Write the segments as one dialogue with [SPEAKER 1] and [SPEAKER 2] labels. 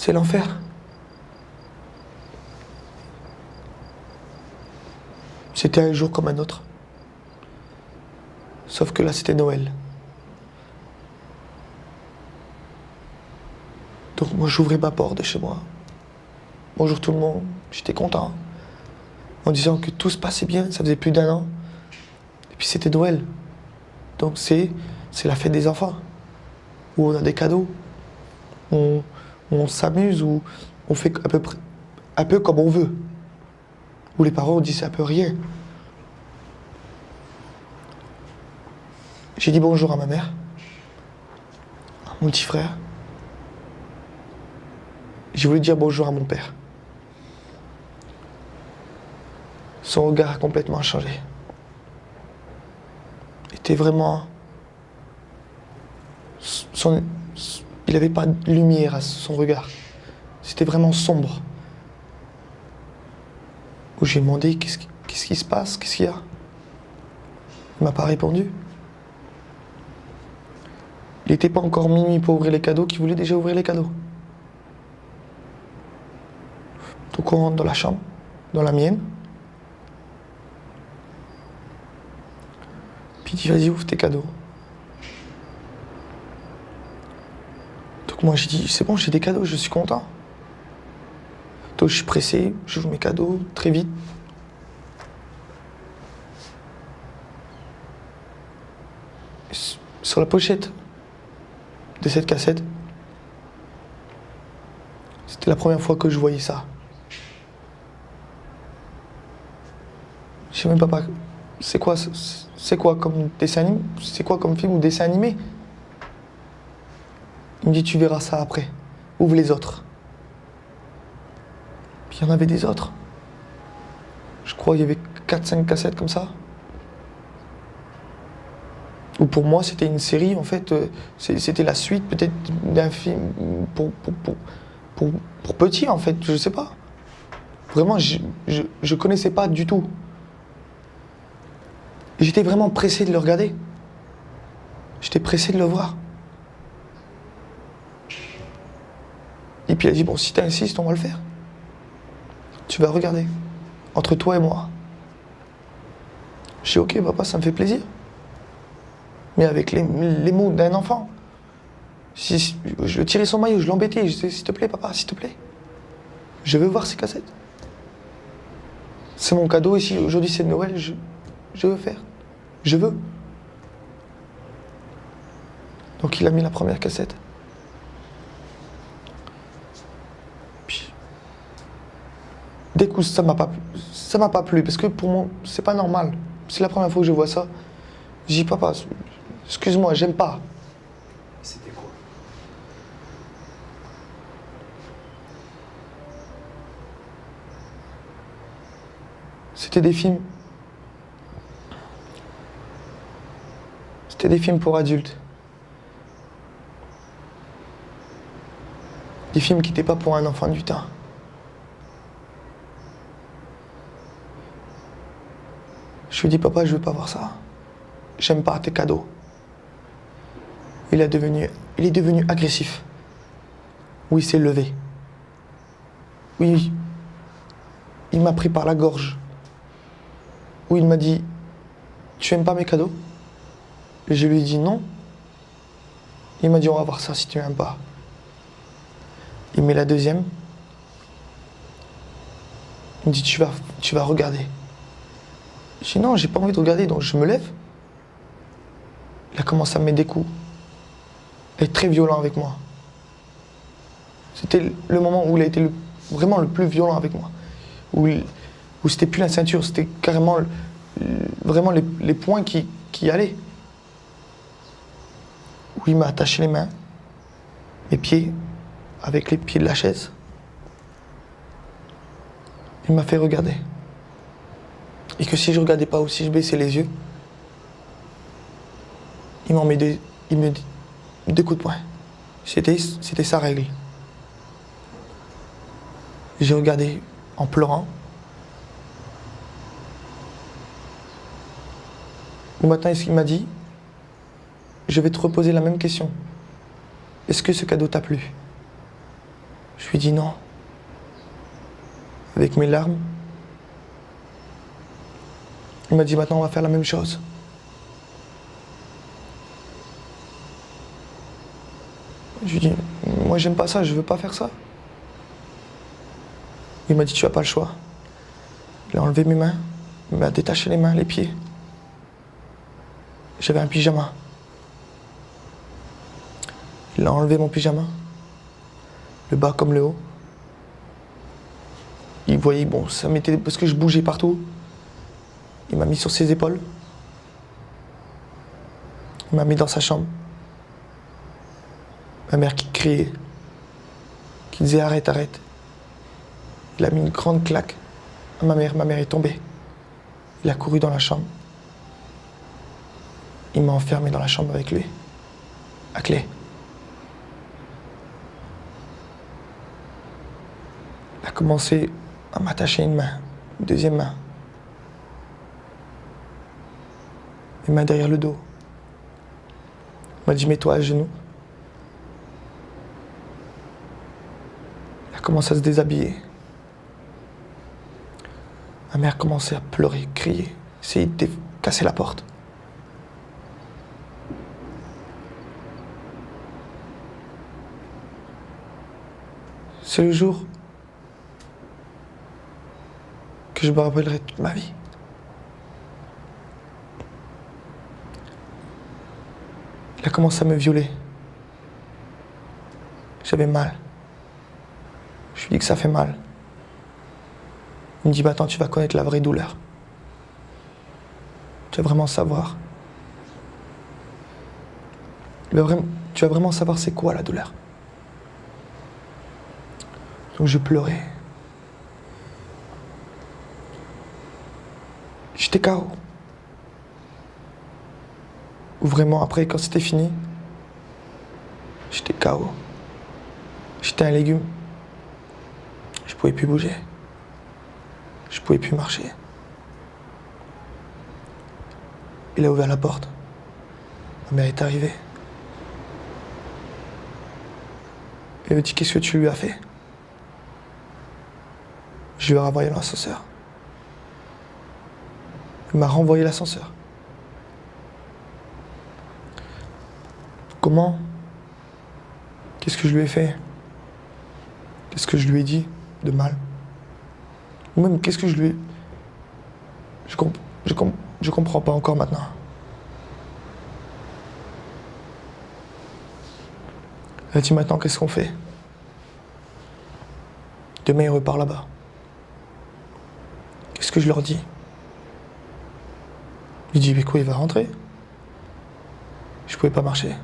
[SPEAKER 1] C'est l'enfer. C'était un jour comme un autre. Sauf que là, c'était Noël. Donc moi, j'ouvrais ma porte de chez moi. Bonjour tout le monde, j'étais content. En disant que tout se passait bien, ça faisait plus d'1 an. Et puis c'était Noël. Donc c'est la fête des enfants. Où on a des cadeaux. Où on s'amuse, où on fait à peu près, un peu comme on veut. Où les parents disent un peu rien. J'ai dit bonjour à ma mère, à mon petit frère. J'ai voulu dire bonjour à mon père. Son regard a complètement changé. Il était vraiment... Il n'avait pas de lumière à son regard. C'était vraiment sombre. Où j'ai demandé qu'est-ce qui se passe, qu'est-ce qu'il y a. Il m'a pas répondu. Il n'était pas encore minuit pour ouvrir les cadeaux, qu'il voulait déjà ouvrir les cadeaux. Donc on rentre dans la chambre, dans la mienne. Puis il dit, vas-y, ouvre tes cadeaux. Donc moi j'ai dit, c'est bon, j'ai des cadeaux, je suis content. Donc je suis pressé, j'ouvre mes cadeaux très vite. Sur la pochette de cette cassette, c'était la première fois que je voyais ça. Je sais même pas, c'est quoi comme dessin animé, c'est quoi comme film ou dessin animé. Il me dit, tu verras ça après, ouvre les autres. Puis il y en avait des autres. Je crois qu'il y avait 4-5 cassettes comme ça. Ou pour moi, c'était une série, en fait, c'était la suite peut-être d'un film pour petits, en fait, je sais pas. Vraiment, je connaissais pas du tout. Et j'étais vraiment pressé de le regarder. J'étais pressé de le voir. Et puis elle a dit, bon, si t'insistes, on va le faire. Tu vas regarder. Entre toi et moi. Je dis, ok, papa, ça me fait plaisir. Mais avec les mots d'un enfant. Si je tirais son maillot, je l'embêtais. Je disais, s'il te plaît, papa, s'il te plaît. Je veux voir ces cassettes. C'est mon cadeau ici. Aujourd'hui, c'est Noël. Je veux faire. Je veux. Donc il a mis la première cassette. Puis, dès que ça m'a pas plu, parce que pour moi, c'est pas normal. C'est la première fois que je vois ça. Je dis, papa, excuse-moi, j'aime pas.
[SPEAKER 2] C'était quoi?
[SPEAKER 1] C'était des films. C'était des films pour adultes. Des films qui n'étaient pas pour un enfant du temps. Je lui dis, papa, je veux pas voir ça. J'aime pas tes cadeaux. Il est devenu agressif. Oui, il s'est levé. Oui, il m'a pris par la gorge. Oui, il m'a dit, tu aimes pas mes cadeaux? Et je lui ai dit non. Il m'a dit, on va voir ça si tu n'aimes pas. Il met la deuxième. Il me dit, tu vas regarder. Je dis, non, j'ai pas envie de regarder, donc je me lève. Il a commencé à me mettre des coups. Il est très violent avec moi. C'était le moment où il a été vraiment le plus violent avec moi. Où c'était plus la ceinture, c'était carrément vraiment les poings qui allaient. Où il m'a attaché les mains, mes pieds, avec les pieds de la chaise. Il m'a fait regarder. Et que si je regardais pas ou si je baissais les yeux, il m'en met deux coups de poing. C'était sa règle. J'ai regardé en pleurant. Le matin, il m'a dit, je vais te reposer la même question. Est-ce que ce cadeau t'a plu? Je lui ai dit non. Avec mes larmes. Il m'a dit maintenant on va faire la même chose. Je lui ai dit, moi j'aime pas ça, je veux pas faire ça. Il m'a dit tu as pas le choix. Il a enlevé mes mains, il m'a détaché les mains, les pieds. J'avais un pyjama. Il a enlevé mon pyjama, le bas comme le haut. Il voyait, bon, ça m'était parce que je bougeais partout. Il m'a mis sur ses épaules. Il m'a mis dans sa chambre. Ma mère qui criait, qui disait arrête, arrête. Il a mis une grande claque à ma mère est tombée. Il a couru dans la chambre. Il m'a enfermé dans la chambre avec lui, à clé. Il a commencé à m'attacher une main, une deuxième main. Une main derrière le dos. Il m'a dit mets-toi à genoux. Il a commencé à se déshabiller. Ma mère commençait à pleurer, crier, essayer de casser la porte. C'est le jour que je me rappellerai toute ma vie. Il a commencé à me violer. J'avais mal. Je lui ai dit que ça fait mal. Il me dit maintenant tu vas connaître la vraie douleur. Tu vas vraiment savoir. Tu vas vraiment savoir c'est quoi la douleur. Donc je pleurais. J'étais KO. Ou vraiment après, quand c'était fini, j'étais KO. J'étais un légume. Je pouvais plus bouger. Je pouvais plus marcher. Il a ouvert la porte. Ma mère est arrivée. Il m'a dit qu'est-ce que tu lui as fait? Je lui ai renvoyé l'ascenseur. Il m'a renvoyé l'ascenseur. Comment? Qu'est-ce que je lui ai fait? Qu'est-ce que je lui ai dit de mal? Ou même qu'est-ce que je lui ai... Je comprends pas encore maintenant. Elle a dit maintenant qu'est-ce qu'on fait? Demain il repart là-bas. Qu'est-ce que je leur dis? Il dit mais quoi, il va rentrer? Je pouvais pas marcher.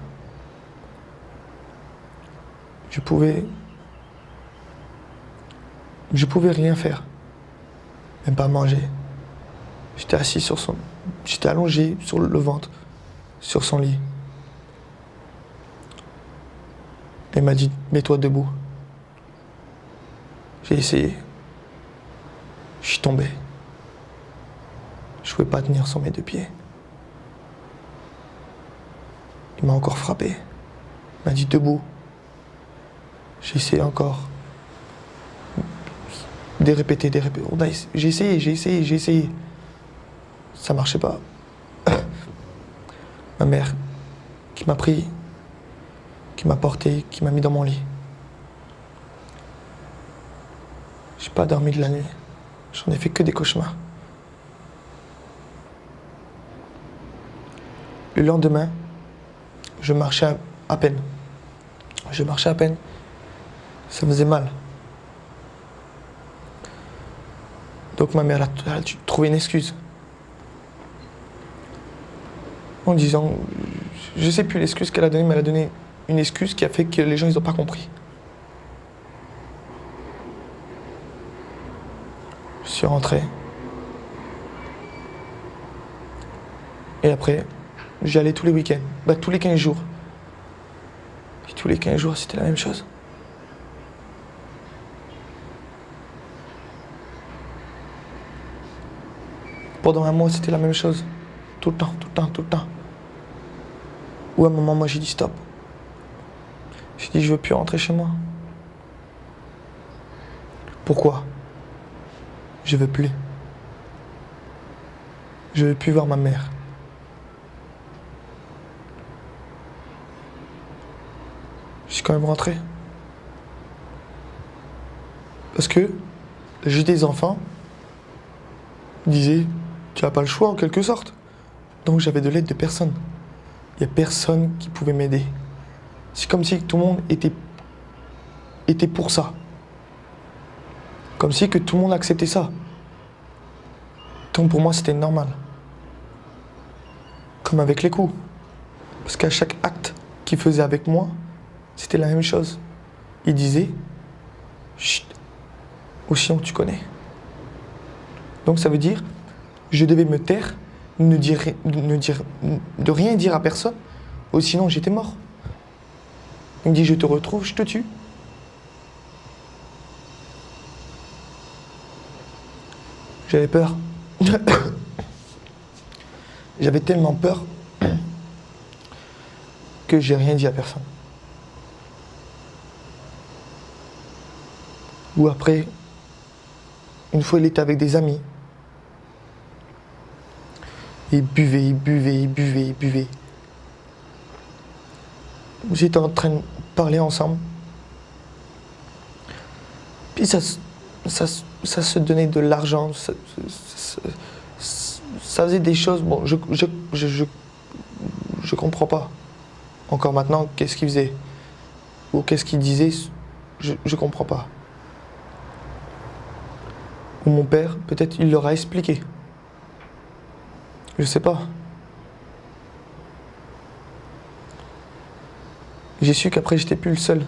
[SPEAKER 1] Je pouvais rien faire. Même pas manger. J'étais assis sur son... J'étais allongé sur le ventre, sur son lit. Il m'a dit, mets-toi debout. J'ai essayé. Je suis tombé. Je pouvais pas tenir sur mes deux pieds. Il m'a encore frappé. Il m'a dit, debout. J'ai essayé encore. Des répétés. J'ai essayé. Ça marchait pas. Ma mère, qui m'a pris, qui m'a porté, qui m'a mis dans mon lit. J'ai pas dormi de la nuit. J'en ai fait que des cauchemars. Le lendemain, je marchais à peine. Ça faisait mal. Donc ma mère a dû trouver une excuse. En disant, je sais plus l'excuse qu'elle a donnée, mais elle a donné une excuse qui a fait que les gens ils ont pas compris. Je suis rentré. Et après, j'y allais tous les week-ends, tous les 15 jours. Et tous les 15 jours, c'était la même chose. Pendant un mois, c'était la même chose. Tout le temps. Ou à un moment, moi, j'ai dit stop. J'ai dit, je veux plus rentrer chez moi. Pourquoi? Je veux plus. Je veux plus voir ma mère. Je suis quand même rentré. Parce que j'ai des enfants qui disaient, tu n'as pas le choix en quelque sorte. Donc j'avais de l'aide de personne. Il n'y a personne qui pouvait m'aider. C'est comme si tout le monde était pour ça. Comme si que tout le monde acceptait ça. Donc pour moi c'était normal. Comme avec les coups. Parce qu'à chaque acte qu'il faisait avec moi, c'était la même chose. Il disait, chut, ou sinon tu connais. Donc ça veut dire, je devais me taire, de rien dire à personne, ou sinon j'étais mort. Il me dit, je te retrouve, je te tue. J'avais peur. J'avais tellement peur que j'ai rien dit à personne. Ou après, une fois il était avec des amis. Il buvait, il buvait, il buvait, il buvait. J'étais en train de parler ensemble. Puis ça se donnait de l'argent. Ça faisait des choses. Bon, je comprends pas. Encore maintenant, qu'est-ce qu'il faisait? Ou qu'est-ce qu'il disait? Je comprends pas. Ou mon père, peut-être il leur a expliqué. Je sais pas. J'ai su qu'après j'étais plus le seul.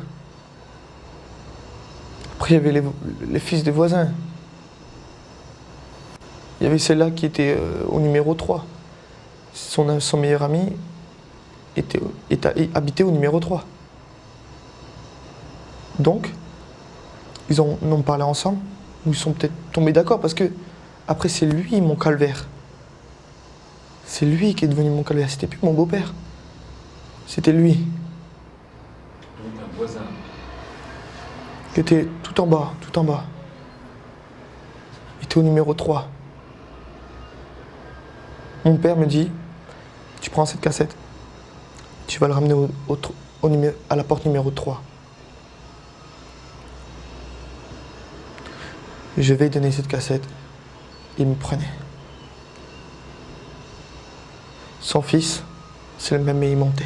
[SPEAKER 1] Après il y avait les fils des voisins. Il y avait celle-là qui était au numéro 3. Son meilleur ami habitait au numéro 3. Donc, ils ont parlé ensemble, ou ils sont peut-être tombés d'accord, parce que après c'est lui mon calvaire. C'est lui qui est devenu mon calvaire, c'était plus mon beau-père. C'était lui.
[SPEAKER 2] Donc un voisin.
[SPEAKER 1] Qui était tout en bas, tout en bas. Il était au numéro 3. Mon père me dit, tu prends cette cassette, tu vas le ramener à la porte numéro 3. Je vais donner cette cassette. Il me prenait. Son fils, c'est le même, mais il montait.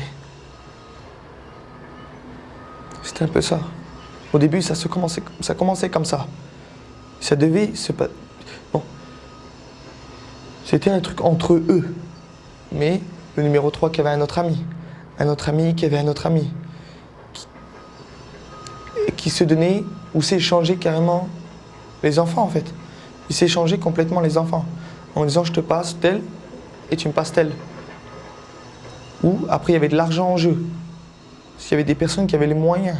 [SPEAKER 1] C'était un peu ça. Au début, ça commençait comme ça. Ça devait se passer. Bon. C'était un truc entre eux. Mais le numéro 3 qui avait un autre ami. Un autre ami qui avait un autre ami. Qui se donnait ou s'échangeait carrément les enfants en fait. Ils s'échangeaient complètement les enfants. En disant je te passe tel et tu me passes tel. Ou après il y avait de l'argent en jeu. S'il y avait des personnes qui avaient les moyens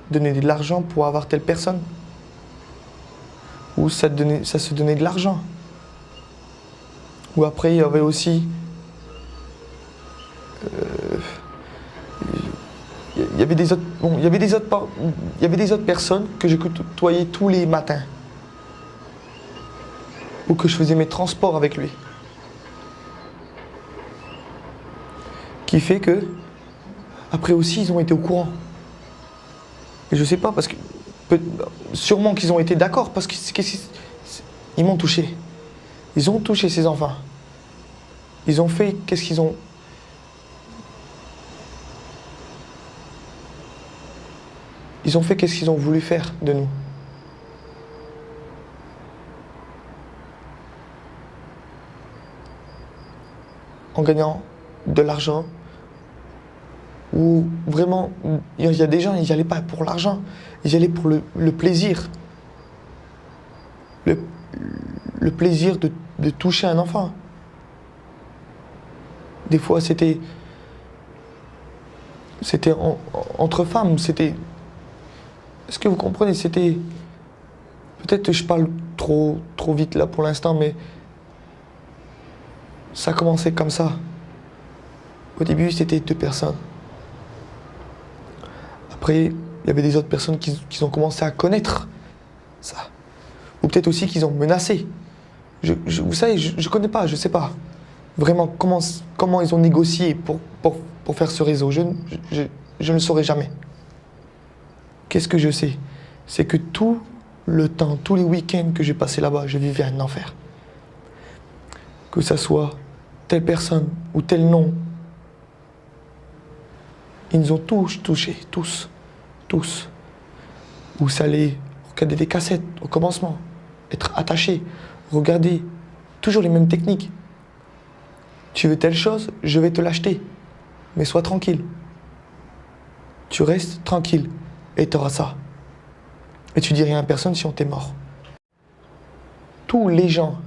[SPEAKER 1] de donner de l'argent pour avoir telle personne. Ou ça se donnait de l'argent. Ou après il y avait aussi il y avait des autres personnes que je côtoyais tous les matins. Ou que je faisais mes transports avec lui. Qui fait que, après aussi, ils ont été au courant. Et je sais pas, parce que, sûrement qu'ils ont été d'accord, parce qu'ils m'ont touché. Ils ont touché ces enfants. Ils ont fait, qu'est-ce qu'ils ont... Ils ont fait qu'est-ce qu'ils ont voulu faire de nous. En gagnant de l'argent. Ou vraiment, il y a des gens, ils n'y allaient pas pour l'argent. Ils y allaient pour le plaisir. Le plaisir de toucher un enfant. Des fois, c'était entre femmes, c'était... Est-ce que vous comprenez? C'était... Peut-être que je parle trop vite là pour l'instant, mais... Ça a commencé comme ça. Au début, c'était 2 personnes. Après, il y avait des autres personnes qui ont commencé à connaître ça. Ou peut-être aussi qu'ils ont menacé. Vous savez, je connais pas, je sais pas. Vraiment, comment ils ont négocié pour faire ce réseau. Je ne le saurai jamais. Qu'est-ce que je sais? C'est que tout le temps, tous les week-ends que j'ai passé là-bas, je vivais un enfer. Que ça soit telle personne ou tel nom, ils nous ont tous touchés, tous. Où ça allait regarder des cassettes au commencement, être attaché, regarder toujours les mêmes techniques. Tu veux telle chose, je vais te l'acheter, mais sois tranquille. Tu restes tranquille et tu auras ça. Et tu dis rien à personne si on t'est mort. Tous les gens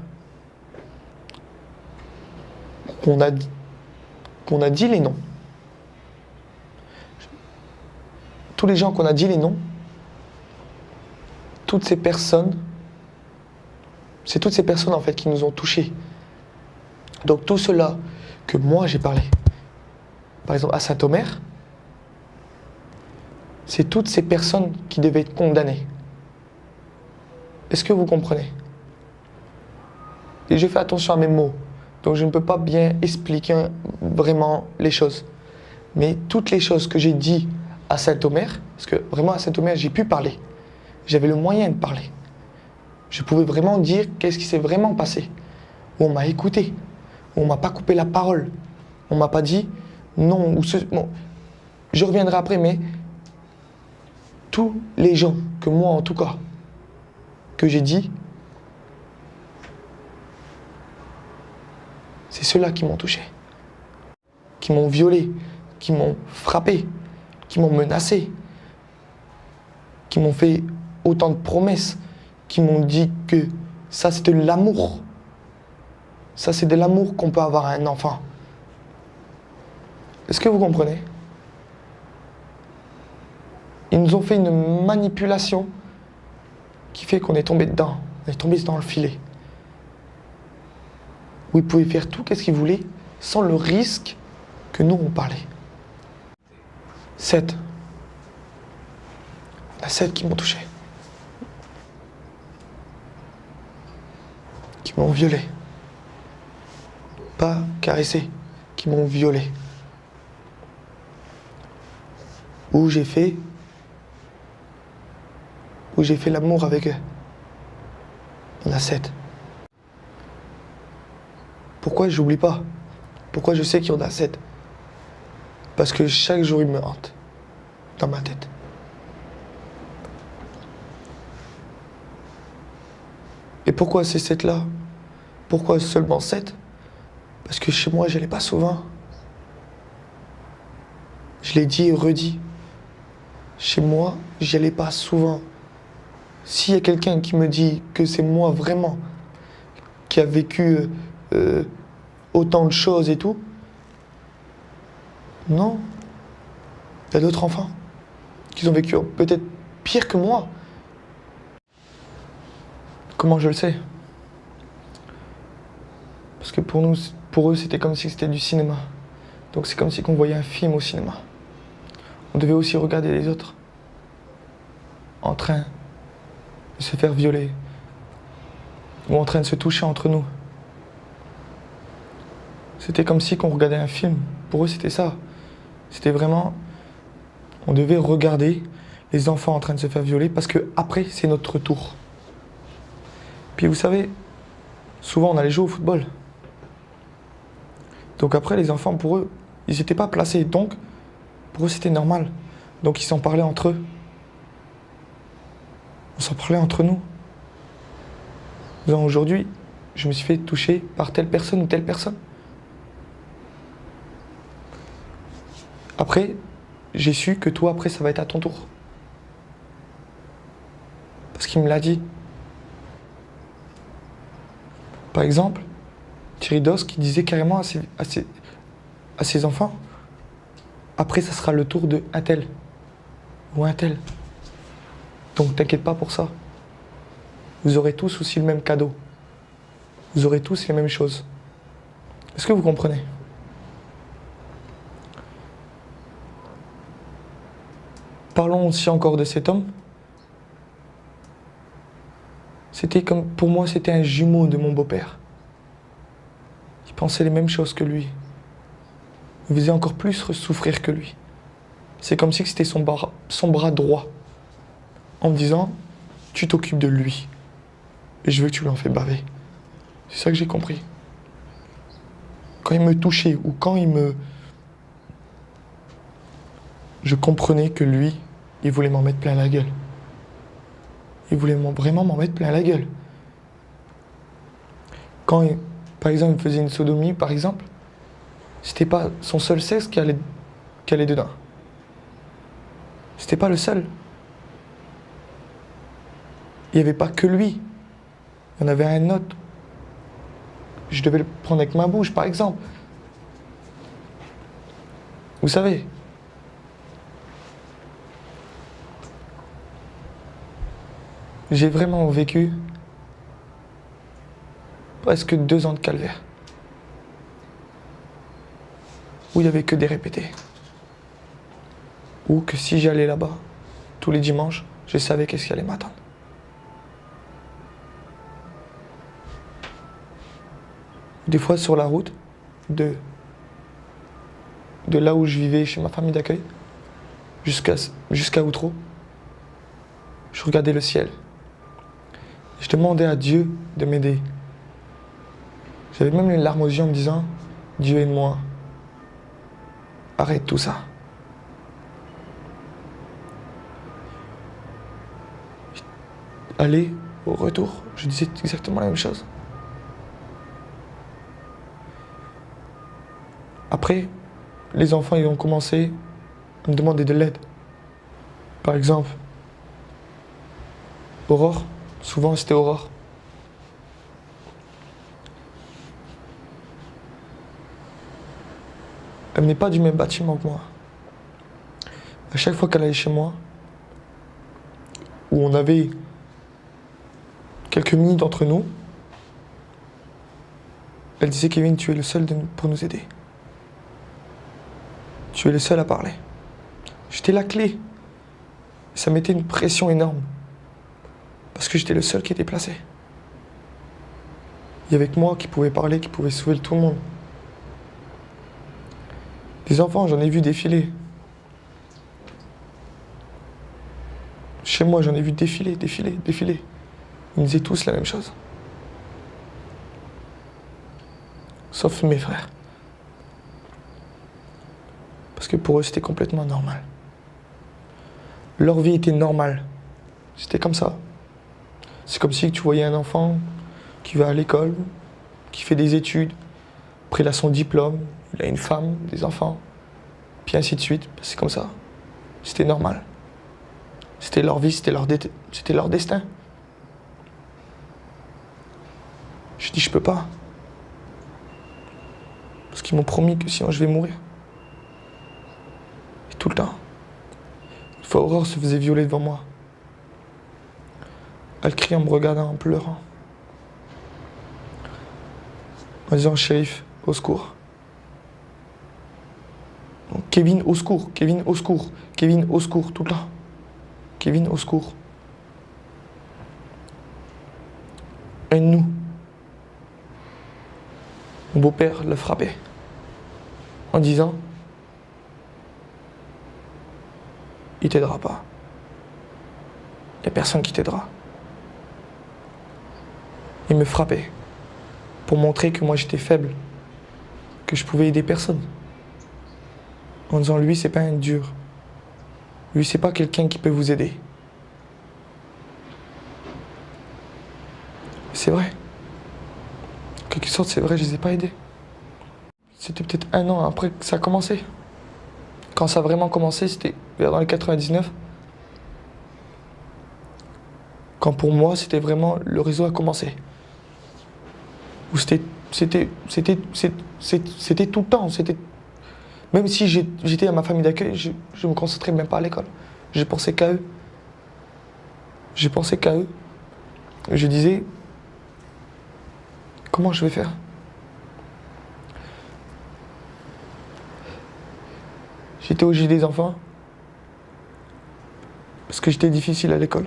[SPEAKER 1] qu'on a dit les noms, tous les gens qu'on a dit les noms, toutes ces personnes, c'est toutes ces personnes en fait qui nous ont touchés. Donc tout cela que moi j'ai parlé, par exemple à Saint-Omer, c'est toutes ces personnes qui devaient être condamnées. Est-ce que vous comprenez? Et je fais attention à mes mots, donc je ne peux pas bien expliquer vraiment les choses. Mais toutes les choses que j'ai dit à Saint-Omer, parce que vraiment à Saint-Omer j'ai pu parler, j'avais le moyen de parler. Je pouvais vraiment dire qu'est-ce qui s'est vraiment passé, où on m'a écouté, où on m'a pas coupé la parole, on m'a pas dit non ou ce. Bon, je reviendrai après, mais tous les gens que moi en tout cas que j'ai dit, c'est ceux-là qui m'ont touché, qui m'ont violé, qui m'ont frappé, qui m'ont menacé, qui m'ont fait autant de promesses, qui m'ont dit que ça c'est de l'amour. Ça c'est de l'amour qu'on peut avoir à un enfant. Est-ce que vous comprenez? Ils nous ont fait une manipulation qui fait qu'on est tombé dedans. On est tombé dans le filet. Où ils pouvaient faire tout ce qu'ils voulaient sans le risque que nous on parlait. 7. Il y en a 7 qui m'ont touché. Qui m'ont violé. Pas caressé, qui m'ont violé. Où j'ai fait l'amour avec eux. Il y en a 7. Pourquoi j'oublie pas? Pourquoi je sais qu'il y en a 7? Parce que chaque jour il me hante dans ma tête. Et pourquoi ces 7-là? Pourquoi seulement 7? Parce que chez moi, je n'allais pas souvent. Je l'ai dit et redit. Chez moi, j'y allais pas souvent. S'il y a quelqu'un qui me dit que c'est moi vraiment qui a vécu autant de choses et tout, non. Il y a d'autres enfants qui ont vécu peut-être pire que moi. Comment je le sais? Parce que pour eux, c'était comme si c'était du cinéma. Donc c'est comme si on voyait un film au cinéma. On devait aussi regarder les autres en train de se faire violer ou en train de se toucher entre nous. C'était comme si on regardait un film. Pour eux, c'était ça. C'était vraiment... On devait regarder les enfants en train de se faire violer parce que après, c'est notre tour. Puis vous savez, souvent on allait jouer au football. Donc après, les enfants, pour eux, ils n'étaient pas placés. Donc, pour eux, c'était normal. Donc ils s'en parlaient entre eux. On s'en parlait entre nous. Aujourd'hui, je me suis fait toucher par telle personne ou telle personne. Après, j'ai su que toi, après, ça va être à ton tour. Parce qu'il me l'a dit. Par exemple, Thierry Doss qui disait carrément à ses enfants, après, ça sera le tour de un tel ou un tel. Donc, t'inquiète pas pour ça. Vous aurez tous aussi le même cadeau. Vous aurez tous les mêmes choses. Est-ce que vous comprenez? Parlons aussi encore de cet C'était comme, pour moi, c'était un jumeau de mon beau-père. Il pensait les mêmes choses que lui. Il me faisait encore plus souffrir que lui. C'est comme si c'était son bras droit. En me disant, tu t'occupes de lui. Et je veux que tu lui en fais baver. C'est ça que j'ai compris. Quand il me touchait ou quand il me... Je comprenais que lui, il voulait m'en mettre plein la gueule. Il voulait vraiment m'en mettre plein la gueule. Quand, par exemple, il me faisait une sodomie, par exemple, c'était pas son seul sexe qui allait dedans. C'était pas le seul. Il n'y avait pas que lui. Il y en avait un autre. Je devais le prendre avec ma bouche, par exemple. Vous savez. J'ai vraiment vécu presque 2 ans de calvaire. Où il n'y avait que des répétés. Ou que si j'allais là-bas, tous les dimanches, je savais qu'est-ce qui allait m'attendre. Des fois sur la route, de là où je vivais chez ma famille d'accueil, jusqu'à Outreau, je regardais le ciel. Je demandais à Dieu de m'aider. J'avais même les larmes aux yeux en me disant, Dieu aide-moi. Arrête tout ça. Aller au retour, je disais exactement la même chose. Après, les enfants, ils ont commencé à me demander de l'aide. Par exemple, Aurore, souvent c'était Aurore. Elle n'est pas du même bâtiment que moi. À chaque fois qu'elle allait chez moi, où on avait quelques minutes entre nous, elle disait, Kevin, tu es le seul pour nous aider. Tu es le seul à parler. J'étais la clé. Ça mettait une pression énorme. Parce que j'étais le seul qui était placé. Il y avait que moi qui pouvais parler, qui pouvait sauver tout le monde. Des enfants, j'en ai vu défiler. Chez moi, j'en ai vu défiler. Ils me disaient tous la même chose. Sauf mes frères. Parce que pour eux, c'était complètement normal. Leur vie était normale. C'était comme ça. C'est comme si tu voyais un enfant qui va à l'école, qui fait des études, après il a son diplôme, il a une femme, des enfants, puis ainsi de suite. C'est comme ça. C'était normal. C'était leur vie, c'était leur destin. Je dis, je peux pas. Parce qu'ils m'ont promis que sinon je vais mourir. Et tout le temps. Une fois, Aurore se faisait violer devant moi. Elle crie en me regardant, en pleurant. En disant, shérif, au secours. Donc, Kevin, au secours, Kevin, au secours, Kevin, au secours, tout le temps. Kevin, au secours. Aide-nous. Mon beau-père l'a frappé. En disant, il t'aidera pas. Il n'y a personne qui t'aidera. Il me frappait pour montrer que moi j'étais faible, que je pouvais aider personne. En disant, lui c'est pas un dur. Lui c'est pas quelqu'un qui peut vous aider. C'est vrai. En quelque sorte c'est vrai, je les ai pas aidés. C'était peut-être 1 an après que ça a commencé. Quand ça a vraiment commencé, c'était vers dans les 99. Quand pour moi, c'était vraiment, le réseau a commencé. Où c'était tout le temps. Même si j'étais à ma famille d'accueil, je me concentrais même pas à l'école. Je pensais qu'à eux. Je pensais qu'à eux. Je disais, comment je vais faire? J'étais au gîte des enfants parce que j'étais difficile à l'école.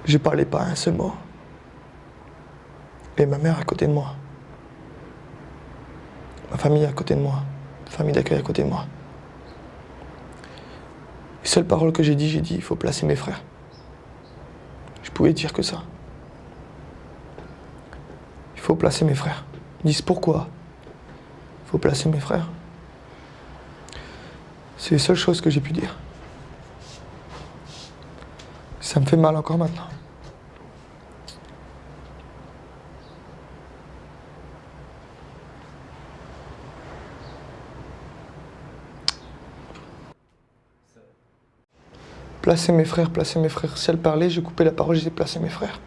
[SPEAKER 1] Je parlais pas un seul mot. Et ma mère à côté de moi. Ma famille à côté de moi. Famille d'accueil à côté de moi. Les seules paroles que j'ai dit, il faut placer mes frères. Je pouvais dire que ça. Il faut placer mes frères. Ils disent pourquoi? Il faut placer mes frères. C'est les seules choses que j'ai pu dire. Ça me fait mal encore maintenant. Placer mes frères, placer mes frères. Si elle parlait, je coupais la parole, je disais placer mes frères.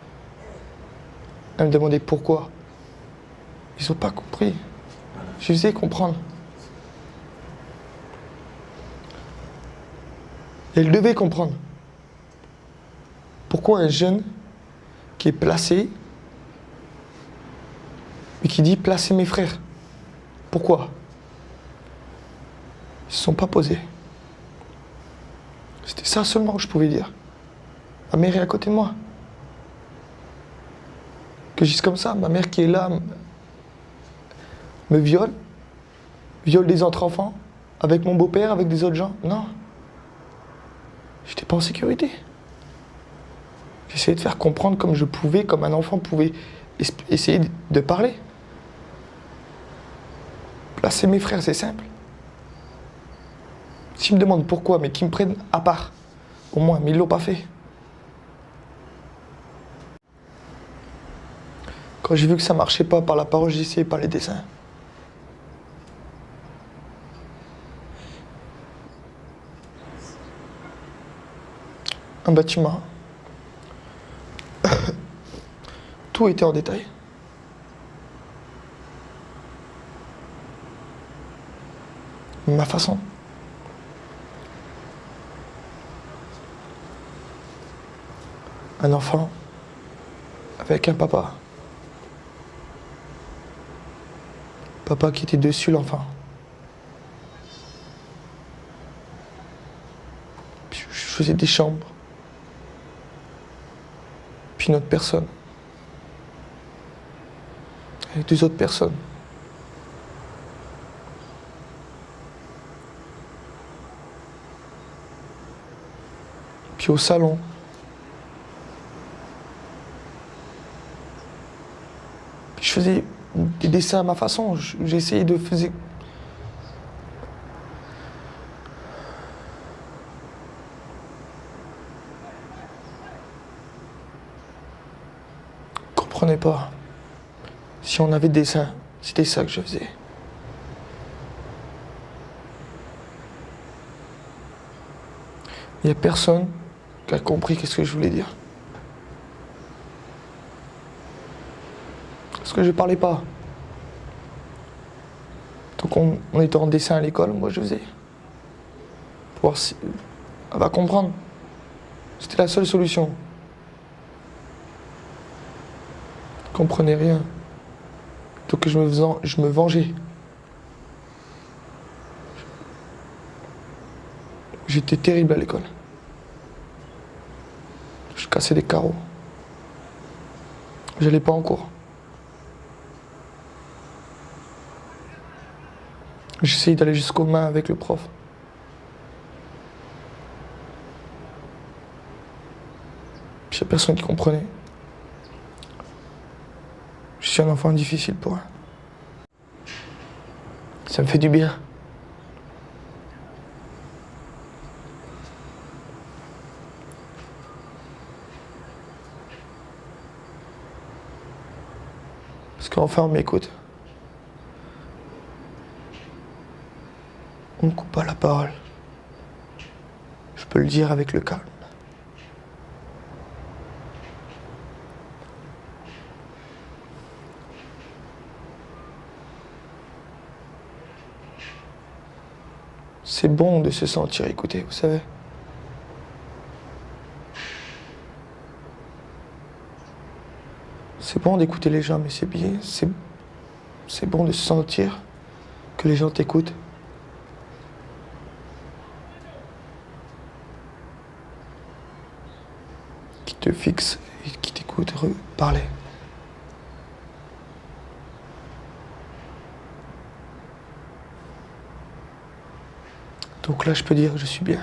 [SPEAKER 1] Elle me demandait pourquoi. Ils n'ont pas compris. Je faisais comprendre. Et elle devait comprendre. Pourquoi un jeune qui est placé, mais qui dit placer mes frères? Pourquoi? Ils ne se sont pas posés. C'était ça seulement que je pouvais dire. Ma mère est à côté de moi. Que je dise comme ça, ma mère qui est là me viole des autres enfants, avec mon beau-père, avec des autres gens. Non. J'étais pas en sécurité. J'essayais de faire comprendre comme je pouvais, comme un enfant pouvait essayer de parler. Placer mes frères, c'est simple. S'ils me demandent pourquoi, mais qu'ils me prennent à part, au moins, mais ils ne l'ont pas fait. Quand j'ai vu que ça ne marchait pas par la parole, j'ai essayé par les dessins. Un bâtiment. Tout était en détail. Ma façon. Un enfant avec un papa. Papa qui était dessus l'enfant. Puis je faisais des chambres. Puis une autre personne. Avec deux autres personnes. Puis au salon. Puis je faisais des dessins à ma façon. J'ai essayé de faire... Comprenez pas. Si on avait des dessins, c'était ça que je faisais. Il n'y a personne qui a compris qu'est-ce que je voulais dire. Parce que je parlais pas. Donc on était en dessin à l'école, moi je faisais. Pour voir si elle va comprendre. C'était la seule solution. Je comprenais rien. Donc je me vengeais. J'étais terrible à l'école. Je cassais des carreaux. J'allais pas en cours. J'essayais d'aller jusqu'aux mains avec le prof. Puis il n'y a personne qui comprenait. Je suis un enfant difficile pour eux. Ça me fait du bien. Parce qu'enfin on m'écoute. On ne coupe pas la parole. Je peux le dire avec le calme. C'est bon de se sentir écouté, vous savez. C'est bon d'écouter les gens, mais c'est bien, c'est bon de se sentir que les gens t'écoutent. Qui te fixent qui t'écoute parler. Donc là, je peux dire que je suis bien.